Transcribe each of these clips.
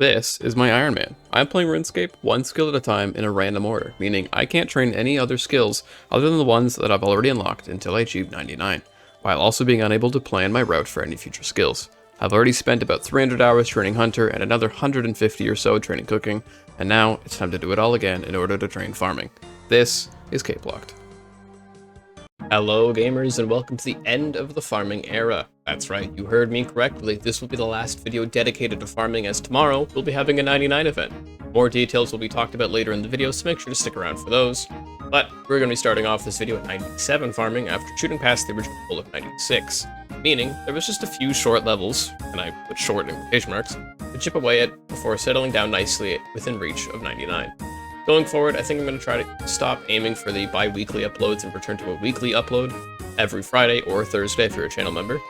This is my Iron Man. I'm playing RuneScape one skill at a time in a random order, meaning I can't train any other skills other than the ones that I've already unlocked until I achieve 99, while also being unable to plan my route for any future skills. I've already spent about 300 hours training Hunter and another 150 or so training Cooking, and now it's time to do it all again in order to train Farming. This is CapeLocked. Hello gamers and welcome to the end of the farming era. That's right, you heard me correctly. This will be the last video dedicated to farming, as tomorrow we'll be having a 99 event. More details will be talked about later in the video, so make sure to stick around for those. But we're going to be starting off this video at 97 farming after shooting past the original goal of 96. Meaning, there was just a few short levels, and I put short in quotation marks, to chip away at before settling down nicely within reach of 99. Going forward, I think I'm going to try to stop aiming for the bi-weekly uploads and return to a weekly upload every Friday or Thursday if you're a channel member.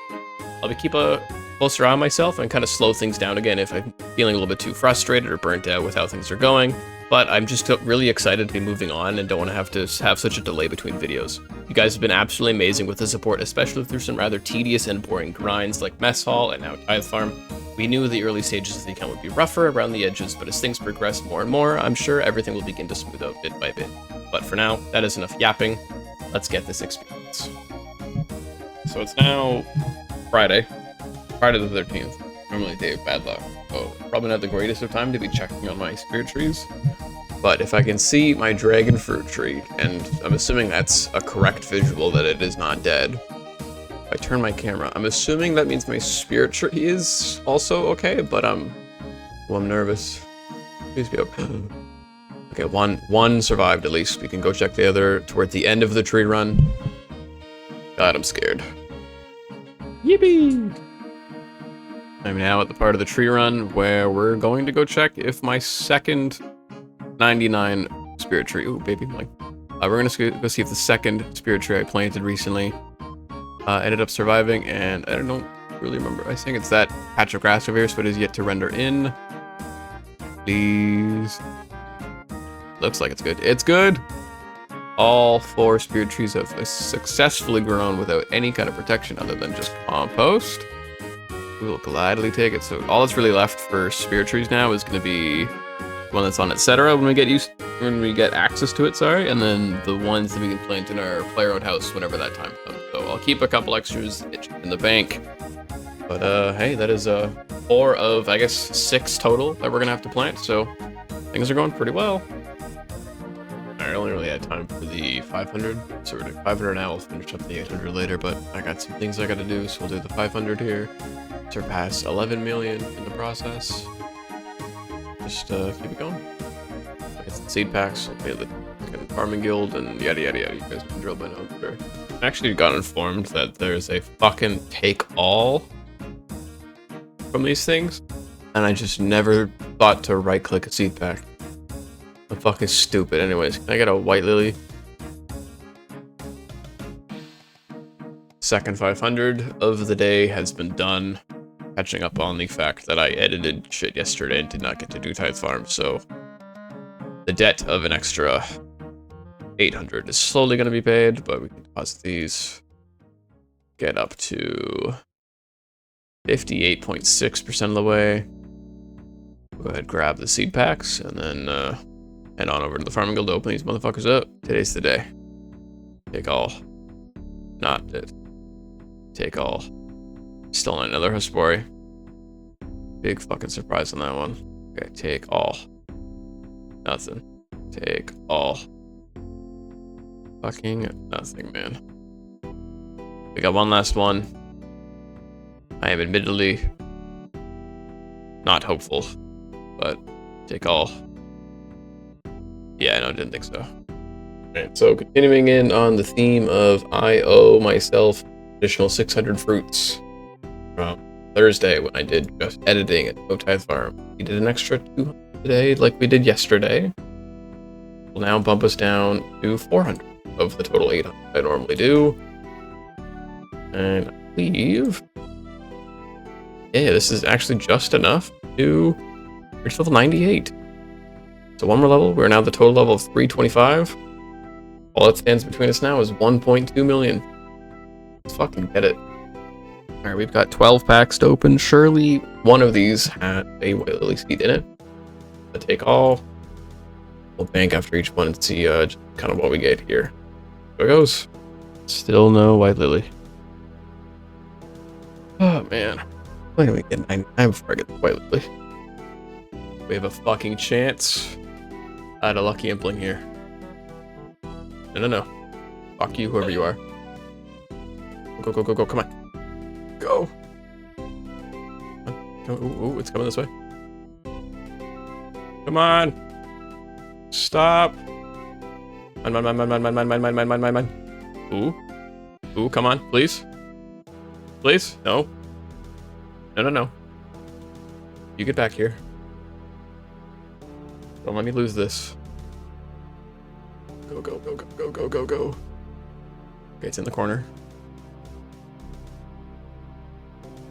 I'll keep a closer eye on myself and kind of slow things down again if I'm feeling a little bit too frustrated or burnt out with how things are going. But I'm just really excited to be moving on and don't want to have such a delay between videos. You guys have been absolutely amazing with the support, especially through some rather tedious and boring grinds like Mess Hall and now Tithe Farm. We knew the early stages of the account would be rougher around the edges, but as things progress more and more, I'm sure everything will begin to smooth out bit by bit. But for now, that is enough yapping. Let's get this experience. So it's now Friday the 13th, normally day of bad luck. So probably not the greatest of time to be checking on my spirit trees. But if I can see my dragon fruit tree, and I'm assuming that's a correct visual that it is not dead. If I turn my camera, I'm assuming that means my spirit tree is also okay, but well, I'm nervous. Please be okay. Okay, one survived at least. We can go check the other toward the end of the tree run. God, I'm scared. Yippee! I'm now at the part of the tree run where we're going to go check if my second 99 spirit tree. Ooh, baby, like, we're gonna go see if the second spirit tree I planted recently ended up surviving, and I don't really remember. I think it's that patch of grass over here, so it is yet to render in. Please. Looks like it's good. It's good! All 4 spirit trees have successfully grown without any kind of protection other than just compost. We will gladly take it. So all that's really left for spirit trees now is going to be one that's on etc. when we get access to it, sorry, and then the ones that we can plant in our player owned house whenever that time comes. So I'll keep a couple extras in the bank. But hey, that is 4 of I guess 6 total that we're gonna have to plant. So things are going pretty well. I only really had time for the 500, so we're doing 500 now. We'll finish up the 800 later, but I got some things I gotta do, so we'll do the 500 here. Surpass 11 million in the process. Just keep it going. Get some seed packs, pay the farming guild, and yada yada yada. You guys can drill by now, I'm sure. I actually got informed that there's a fucking take all from these things, and I just never thought to right click a seed pack. I'm fucking stupid. Anyways, can I get a white lily? Second 500 of the day has been done. Catching up on the fact that I edited shit yesterday and did not get to do Tithe Farm, so the debt of an extra 800 is slowly going to be paid, but we can deposit these. Get up to 58.6% of the way. Go ahead, grab the seed packs, and then head on over to the farming guild to open these motherfuckers up. Today's the day. Take all. Not it. Take all. Still not another Hespori. Big fucking surprise on that one. Okay, take all. Nothing. Take all. Fucking nothing, man. We got one last one. I am admittedly not hopeful, but take all. Yeah, no, didn't think so. Alright, so continuing in on the theme of I owe myself additional 600 fruits from Thursday when I did just editing at Tithe Farm. We did an extra 200 today like we did yesterday. Will now bump us down to 400 of the total 800 I normally do. And I believe, yeah, this is actually just enough to reach level 98. So one more level, we're now the total level of 325. All that stands between us now is 1.2 million. Let's fucking get it. Alright, we've got 12 packs to open. Surely one of these had a White Lily seed in it. I'll take all. We'll bank after each one and see kind of what we get here. There it goes. Still no White Lily. Oh man. Why do we get 99 before I get the White Lily? We have a fucking chance at a lucky impling here. No. Fuck you, whoever you are. Go. Come on. Go. Ooh, it's coming this way. Come on. Stop. Mine. Ooh, come on, please. Please? No. No. You get back here. Don't let me lose this. Go. Okay, it's in the corner.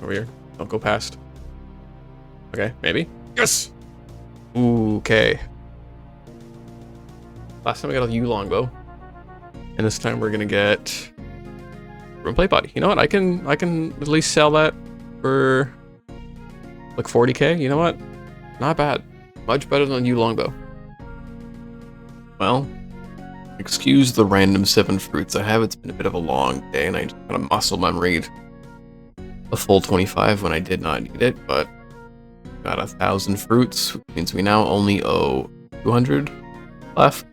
Over here. Don't go past. Okay, maybe. Yes! Ooh, okay. Last time we got a U longbow. And this time we're gonna get room plate body. You know what? I can at least sell that for like 40k. You know what? Not bad. Much better than U longbow. Well, excuse the random 7 fruits I have. It's been a bit of a long day and I just kind of muscle memoried a full 25 when I did not need it, but got 1,000 fruits, which means we now only owe 200 left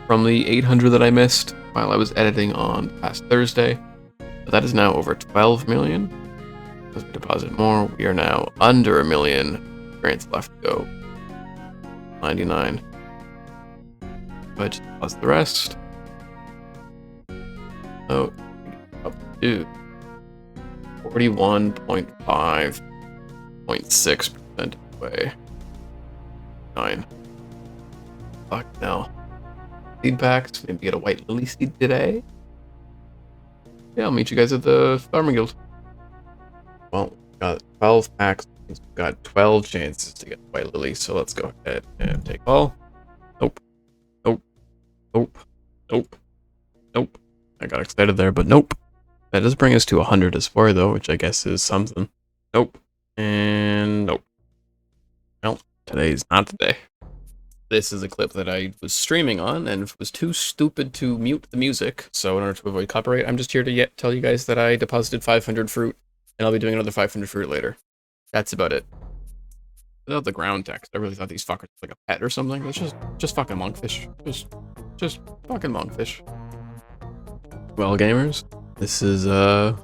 from the 800 that I missed while I was editing on past Thursday. But that is now over 12 million. As we deposit more, we are now under 1 million experience left to go. 99. But just deposit the rest. Oh, up to 41.5.6% away. 9. Fuck no. Seed packs. Maybe get a White Lily seed today. Yeah, I'll meet you guys at the Farming Guild. Well, we've got 12 packs. We've got 12 chances to get White Lily, so let's go ahead and take all. Nope. I got excited there, but nope. That does bring us to 100 as far though, which I guess is something. Nope. And nope. Well, today's not the day. This is a clip that I was streaming on and was too stupid to mute the music. So in order to avoid copyright, I'm just here to tell you guys that I deposited 500 fruit and I'll be doing another 500 fruit later. That's about it. Without the ground text, I really thought these fuckers were like a pet or something. It's just fucking monkfish. Just fucking monkfish. Well, gamers, this is an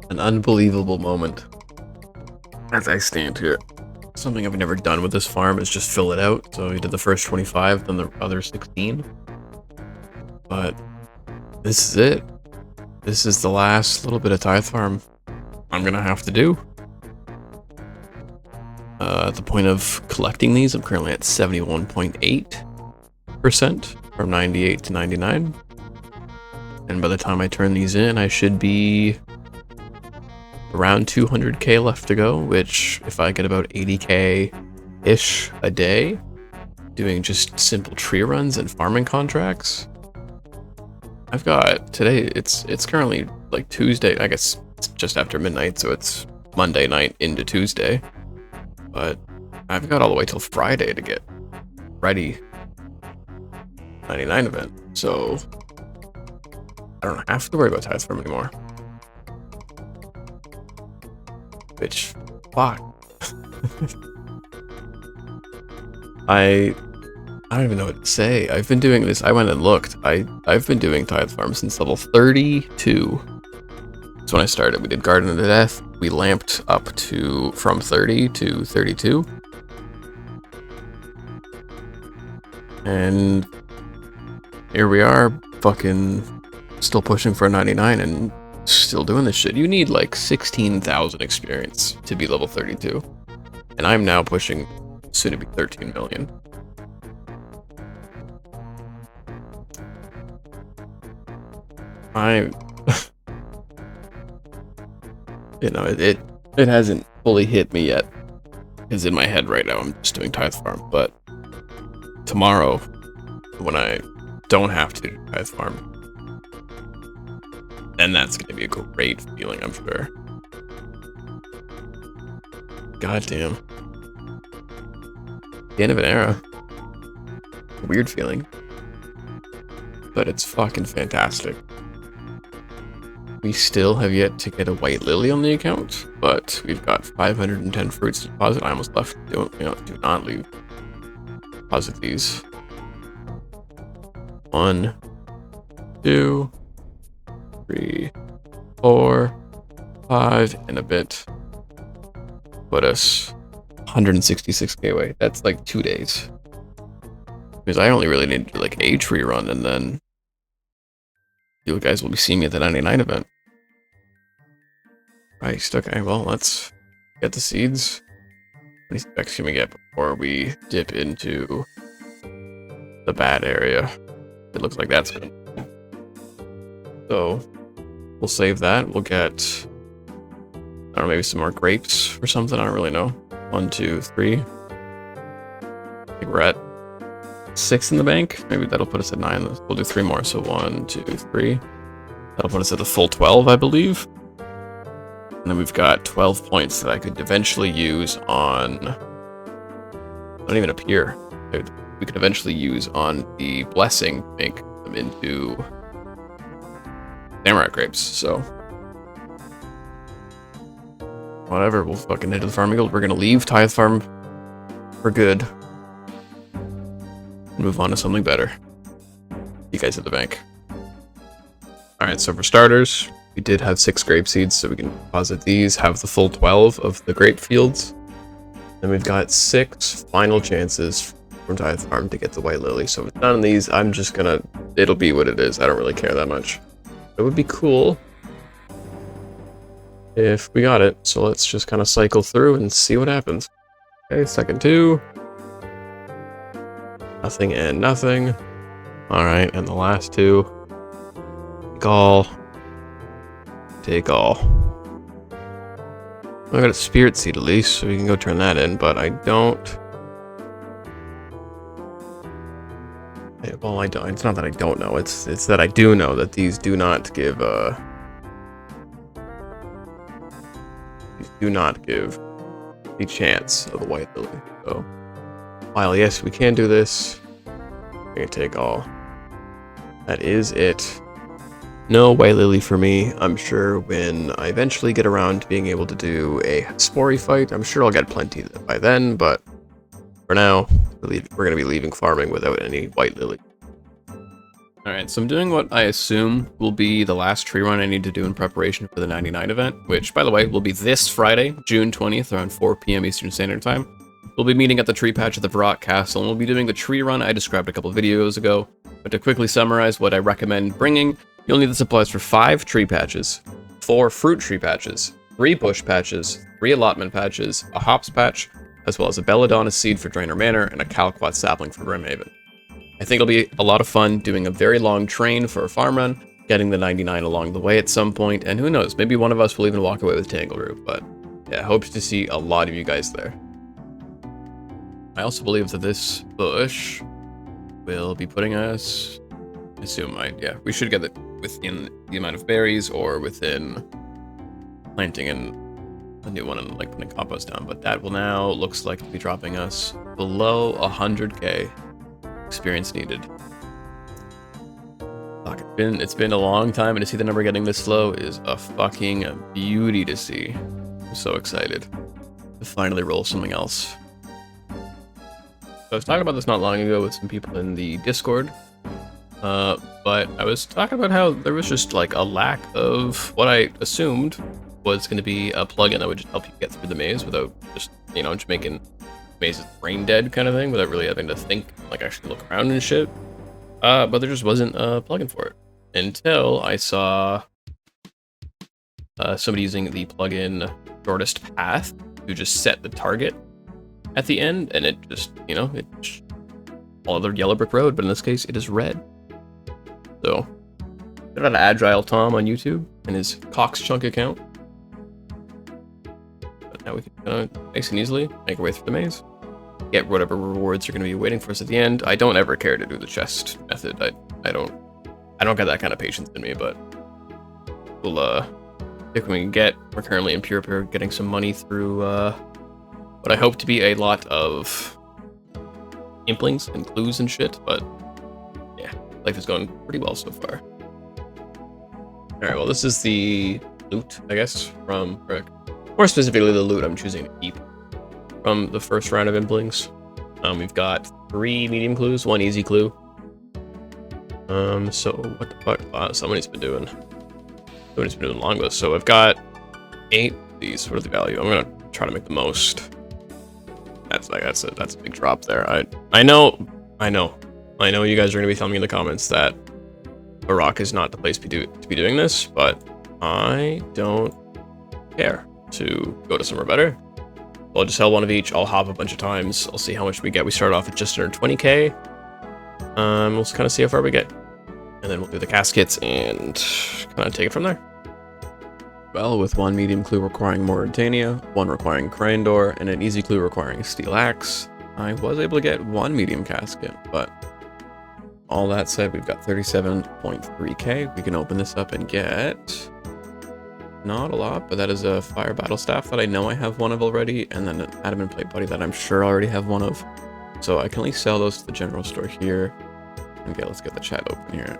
unbelievable moment as I stand here. Something I've never done with this farm is just fill it out. So we did the first 25, then the other 16. But this is it. This is the last little bit of Tithe Farm I'm gonna have to do. At the point of collecting these, I'm currently at 71.8% from 98 to 99. And by the time I turn these in, I should be around 200k left to go, which if I get about 80k-ish a day, doing just simple tree runs and farming contracts, I've got today, it's currently like Tuesday, I guess it's just after midnight, so it's Monday night into Tuesday, but I've got all the way till Friday to get ready 99 event, so I don't have to worry about Tithe Farm anymore. Which, fuck. I don't even know what to say. I've been doing this. I went and looked. I've been doing Tithe Farm since level 32. That's when I started. We did Garden of the Death. We lamped up to from 30 to 32. And here we are, fucking still pushing for a 99 and still doing this shit. You need like 16,000 experience to be level 32. And I'm now pushing soon to be 13 million. You know, it hasn't fully hit me yet. Because in my head right now, I'm just doing Tithe Farm. But tomorrow, when I don't have to do Tithe Farm, And that's going to be a great feeling, I'm sure. Goddamn. The end of an era. Weird feeling. But it's fucking fantastic. We still have yet to get a white lily on the account, but we've got 510 fruits to deposit. I almost left. Do not leave. Deposit these. 1, 2, 3, 4, 5, and a bit. Put us 166k away. That's like 2 days. Because I only really need to do like a tree run, and then you guys will be seeing me at the 99 event. Right, okay, well, let's get the seeds. How many specs can we get before we dip into the bad area? It looks like that's good. So, we'll save that. We'll get, I don't know, maybe some more grapes or something. I don't really know. 1, 2, 3. I think we're at 6 in the bank. Maybe that'll put us at 9. We'll do 3 more. So 1, 2, 3. That'll put us at the full 12, I believe. And then we've got 12 points that I could eventually use on... Not even up here. We could eventually use on the blessing, make them into samurai grapes, so... Whatever, we'll fucking head to the farm guild. We're gonna leave Tithe Farm for good. And move on to something better. You guys at the bank. Alright, so for starters, we did have 6 grape seeds, so we can deposit these, have the full 12 of the grape fields. Then we've got 6 final chances from Tithe Farm to get the white lily. So with none of these, I'm just gonna, it'll be what it is. I don't really care that much. It would be cool if we got it. So let's just kind of cycle through and see what happens. Okay, second 2. Nothing and nothing. Alright, and the last 2. Take all. Take all. I got a spirit seed at least, so we can go turn that in, but I don't... Well, I don't. It's not that I don't know, it's that I do know that these do not give, these do not give the chance of a white lily. So, while yes, we can do this, we can take all. That is it. No white lily for me. I'm sure when I eventually get around to being able to do a Spory fight, I'm sure I'll get plenty by then, but for now, we're going to be leaving farming without any white lily. Alright, so I'm doing what I assume will be the last tree run I need to do in preparation for the 99 event, which, by the way, will be this Friday, June 20th, around 4 p.m. Eastern Standard Time. We'll be meeting at the tree patch at the Varrock Castle, and we'll be doing the tree run I described a couple videos ago. But to quickly summarize what I recommend bringing, you'll need the supplies for 5 tree patches, 4 fruit tree patches, 3 bush patches, 3 allotment patches, a hops patch, as well as a belladonna seed for Drainer Manor and a Calquat sapling for Brimhaven. I think it'll be a lot of fun doing a very long train for a farm run, getting the 99 along the way at some point, and who knows, maybe one of us will even walk away with Tangleroot, but yeah, hope to see a lot of you guys there. I also believe that this bush will be putting us, yeah, we should get it within the amount of berries or within planting in a new one and like putting compost down, but that will now looks like to be dropping us below 100k experience needed. Fuck, it's been a long time, and to see the number getting this low is a fucking beauty to see. I'm so excited to finally roll something else. I was talking about this not long ago with some people in the Discord, but I was talking about how there was just like a lack of what I assumed was going to be a plugin that would just help you get through the maze without just, you know, just making mazes brain dead kind of thing, without really having to think, like actually look around and shit. But there just wasn't a plugin for it until I saw somebody using the plugin Shortest Path to just set the target at the end, and it just, you know, it's all other yellow brick road, but in this case it is red. So shout out to Agile Tom on YouTube and his Cox Chunk account. But now we can nice and easily make our way through the maze, get whatever rewards are going to be waiting for us at the end. I don't ever care to do the chest method. I don't get that kind of patience in me, but we'll pick when we can get. We're currently in pure getting some money through what I hope to be a lot of implings and clues and shit, but yeah, life is going pretty well so far. Alright, well this is the loot, I guess, from Rick. More specifically the loot I'm choosing to keep from the first round of implings. We've got 3 medium clues, 1 easy clue. So what the fuck? Somebody's been doing longbows. So I've got 8 of these. What are the value? I'm gonna try to make the most. That's a big drop there. I know you guys are gonna be telling me in the comments that Varrock is not the place to be doing this, but I don't care to go to somewhere better. I'll just sell 1 of each. I'll hop a bunch of times. I'll see how much we get. We start off at just under 20k. We'll kind of see how far we get, and then we'll do the caskets and kind of take it from there. Well, with 1 medium clue requiring Mauritania, 1 requiring Crane Door, and an easy clue requiring Steel Axe, I was able to get 1 medium casket, but all that said, we've got 37.3k. We can open this up and get not a lot, but that is a Fire Battle Staff that I know I have 1 of already, and then an Adamant Plate Buddy that I'm sure I already have 1 of. So I can at least sell those to the general store here. Okay, let's get the chat open here.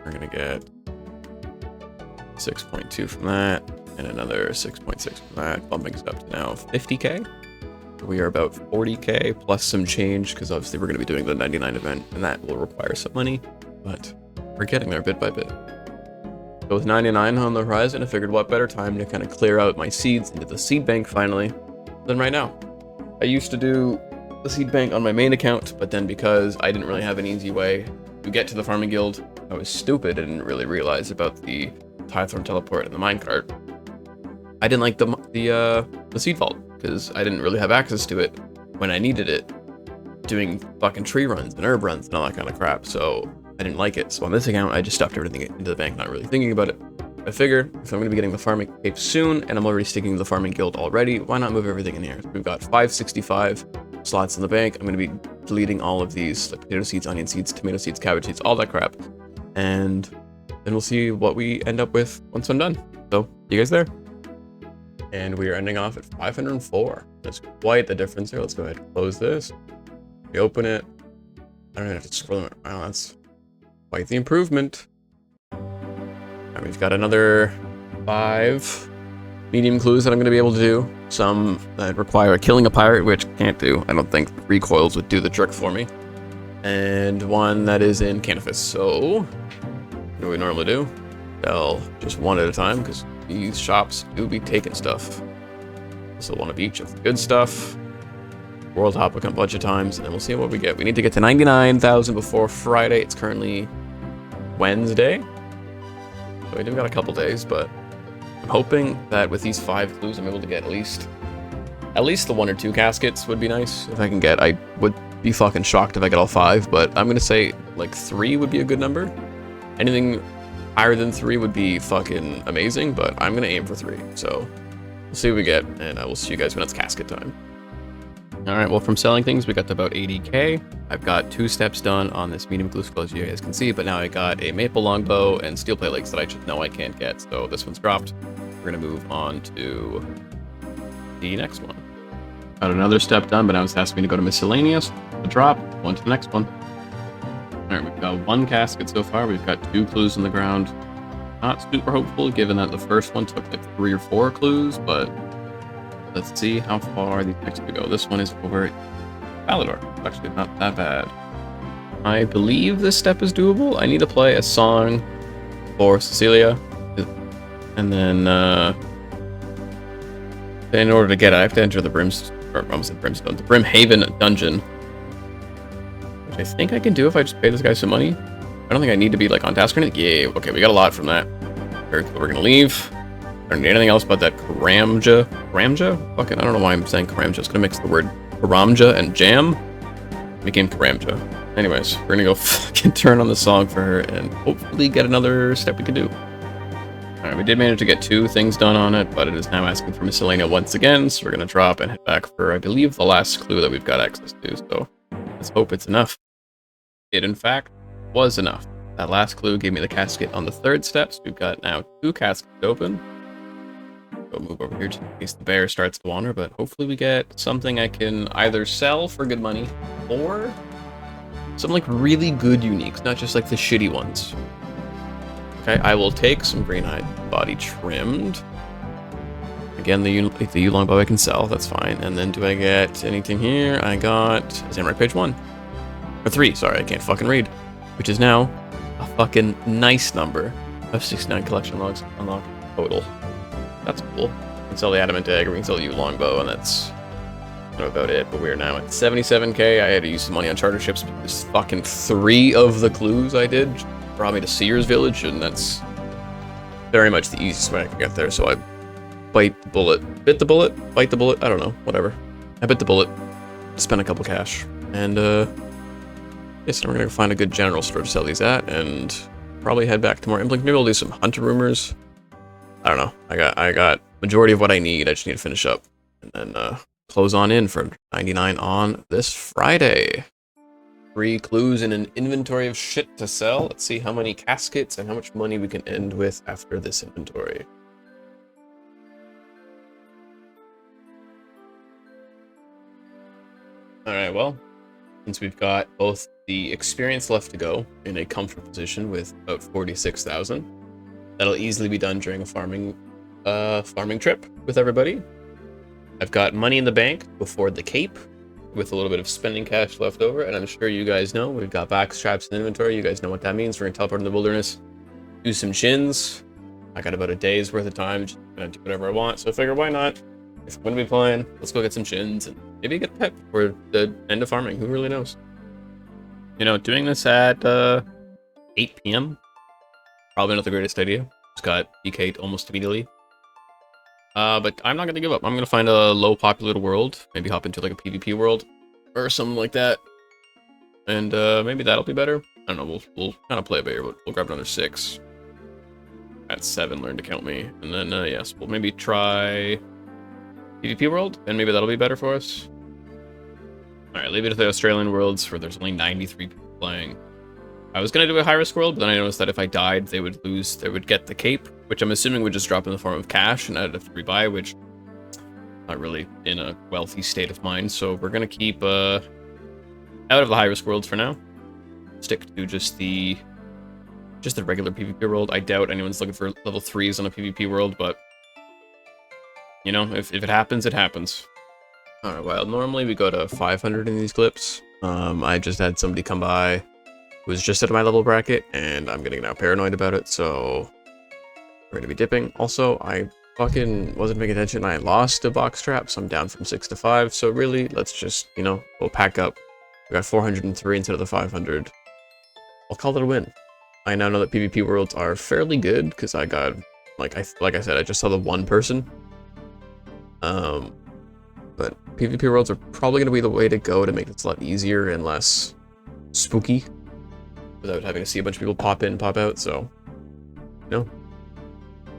We're gonna get 6.2 from that, and another 6.6 from that, bumping us up to now 50k. We are about 40k plus some change, because obviously we're going to be doing the 99 event, and that will require some money, but we're getting there bit by bit. So with 99 on the horizon, I figured what better time to kind of clear out my seeds into the seed bank finally than right now. I used to do the seed bank on my main account, but then because I didn't really have an easy way to get to the farming guild, I was stupid and didn't really realize about the Tithe Farm teleport and the minecart. I didn't like the seed vault, because I didn't really have access to it when I needed it, doing fucking tree runs and herb runs and all that kind of crap, so I didn't like it. So on this account, I just stuffed everything into the bank, not really thinking about it. I figure if I'm going to be getting the farming cape soon, and I'm already sticking to the farming guild already, why not move everything in here? So we've got 565 slots in the bank. I'm going to be deleting all of these, like potato seeds, onion seeds, tomato seeds, cabbage seeds, all that crap, and then we'll see what we end up with once I'm done. So, you guys there? And we are ending off at 504. That's quite the difference here. Let's go ahead and close this. We open it. I don't even have to scroll them. Wow, that's quite the improvement. And we've got another 5 medium clues that I'm going to be able to do. Some that require killing a pirate, which I can't do. I don't think recoils would do the trick for me. And 1 that is in Canifis. So, what do we normally do? Sell just 1 at a time, because these shops do be taking stuff. So 1 of each of the good stuff. World hop a bunch of times, and then we'll see what we get. We need to get to 99,000 before Friday. It's currently Wednesday, so we do got a couple days, but I'm hoping that with these 5 clues, I'm able to get at least the 1 or 2 caskets would be nice if I can get. I would be fucking shocked if I get all 5, but I'm gonna say like 3 would be a good number. Anything higher than 3 would be fucking amazing, but I'm gonna aim for 3. So we'll see what we get, and I will see you guys when it's casket time. All right, well, from selling things, we got to about 80k. I've got 2 steps done on this medium glue skull, as you guys can see, but now I got a maple longbow and steel plate legs that I just know I can't get, so this one's dropped. We're gonna move on to the next one. Got another step done, but now it's asking me to go to miscellaneous, the drop, on to the next one. All right, we've got 1 casket so far. We've got 2 clues in the ground. Not super hopeful, given that the first one took like 3 or 4 clues, but let's see how far these next two go. This one is for Valador. Actually, not that bad. I believe this step is doable. I need to play a song for Cecilia, and then in order to get it, I have to enter the the Brimhaven dungeon, which I think I can do if I just pay this guy some money. I don't think I need to be like on task or anything. Yeah, okay, we got a lot from that. Very cool. We're gonna leave. I don't need anything else but that Karamja? Fucking, I don't know why I'm saying Karamja. It's gonna mix the word Karamja and jam. Became Karamja. Anyways, we're gonna go fucking turn on the song for her and hopefully get another step we can do. Alright, we did manage to get 2 things done on it, but it is now asking for miscellanea once again, so we're gonna drop and head back for, I believe, the last clue that we've got access to, so let's hope it's enough. It, in fact, was enough. That last clue gave me the casket on the 3rd step, so we've got now 2 caskets open. Go move over here just in case the bear starts to wander, but hopefully we get something I can either sell for good money, or some like really good uniques, not just like the shitty ones. Okay, I will take some green-eyed body trimmed. Again, the U-long bow I can sell, that's fine. And then do I get anything here? I got Samurai page 1. Or 3, sorry, I can't fucking read. Which is now a fucking nice number of 69 collection logs unlocked total. That's cool. We can sell the adamant dagger, we can sell the U-long bow, and that's about it. But we're now at 77k. I had to use some money on charter ships because fucking 3 of the clues I did brought me to Seer's Village, and that's very much the easiest way I could get there. So I bite the bullet, bit the bullet, bite the bullet. I don't know, whatever. I bit the bullet, spent a couple cash, and yes, then we're gonna find a good general store to sell these at, and probably head back to more Implink. Maybe I'll do some hunter rumors. I don't know. I got majority of what I need. I just need to finish up, and then close on in for 99 on this Friday. 3 clues and an inventory of shit to sell. Let's see how many caskets and how much money we can end with after this inventory. Alright, well, since we've got both the experience left to go in a comfortable position with about 46,000, that'll easily be done during a farming trip with everybody. I've got money in the bank to afford the cape, with a little bit of spending cash left over, and I'm sure you guys know we've got back straps in inventory. You guys know what that means. We're gonna teleport in the wilderness, do some chins. I got about a day's worth of time, just gonna do whatever I want, so I figure why not? If I'm gonna be playing, let's go get some chins and maybe get a pet for the end of farming. Who really knows? You know, doing this at 8 p.m. probably not the greatest idea. Just got DK'd almost immediately. But I'm not gonna give up. I'm gonna find a low populated world, maybe hop into like a PvP world or something like that, and maybe that'll be better. I don't know. We'll kind of play it by ear, but we'll grab another 6. At 7, learn to count me, and then yes, we'll maybe try PvP world, and maybe that'll be better for us. All right, leave it to the Australian worlds where there's only 93 people playing. I was gonna do a high risk world, but then I noticed that if I died, they would lose. They would get the cape, which I'm assuming would just drop in the form of cash, and I'd have to rebuy, which not really in a wealthy state of mind. So we're gonna keep out of the high risk worlds for now. Stick to just the regular PvP world. I doubt anyone's looking for level 3s on a PvP world, but you know, if it happens, it happens. All right, well, normally we go to 500 in these clips. I just had somebody come by who was just at my level bracket, and I'm getting now paranoid about it, so we're gonna be dipping. Also, I fucking wasn't paying attention. I lost a box trap, so I'm down from 6 to 5. So really, let's just, you know, we'll pack up. We got 403 instead of the 500. I'll call it a win. I now know that PvP worlds are fairly good because I got, like I said, I just saw the 1 person. But PvP worlds are probably gonna be the way to go to make this a lot easier and less spooky, without having to see a bunch of people pop in, pop out. So, no,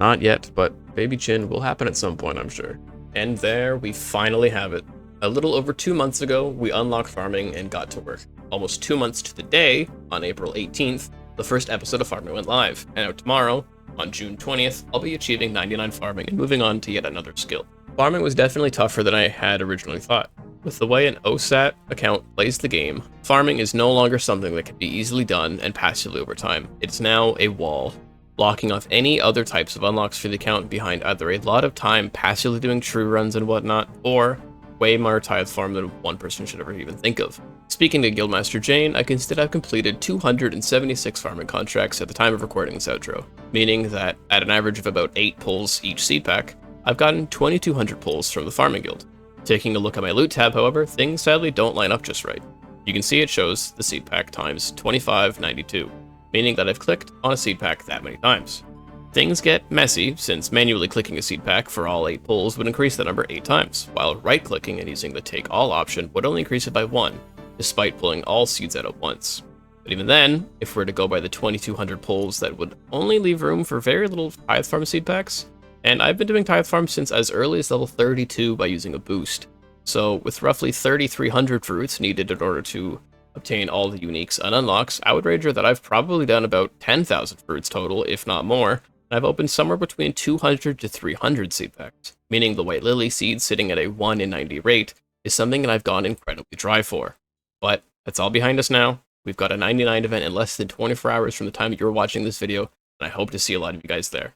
not yet, but Baby Chin will happen at some point, I'm sure. And there we finally have it. A little over 2 months ago, we unlocked farming and got to work. Almost 2 months to the day, on April 18th, the first episode of Farming went live. And now tomorrow, on June 20th, I'll be achieving 99 farming and moving on to yet another skill. Farming was definitely tougher than I had originally thought. With the way an OSAT account plays the game, farming is no longer something that can be easily done and passively over time. It's now a wall, blocking off any other types of unlocks for the account behind either a lot of time passively doing true runs and whatnot, or way more Tithe Farm than one person should ever even think of. Speaking to Guildmaster Jane, I can instead have completed 276 farming contracts at the time of recording this outro, meaning that at an average of about 8 pulls each seed pack, I've gotten 2,200 pulls from the Farming Guild. Taking a look at my loot tab, however, things sadly don't line up just right. You can see it shows the seed pack times 2592, meaning that I've clicked on a seed pack that many times. Things get messy, since manually clicking a seed pack for all 8 pulls would increase the number 8 times, while right-clicking and using the Take All option would only increase it by 1, despite pulling all seeds out at once. But even then, if we're to go by the 2,200 pulls, that would only leave room for very little Tithe Farm seed packs, and I've been doing Tithe Farm since as early as level 32 by using a boost. So with roughly 3,300 fruits needed in order to obtain all the uniques and unlocks, I would wager that I've probably done about 10,000 fruits total, if not more, and I've opened somewhere between 200 to 300 seed packs, meaning the White Lily seed sitting at a 1 in 90 rate is something that I've gone incredibly dry for. But that's all behind us now. We've got a 99 event in less than 24 hours from the time that you're watching this video, and I hope to see a lot of you guys there.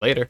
Later.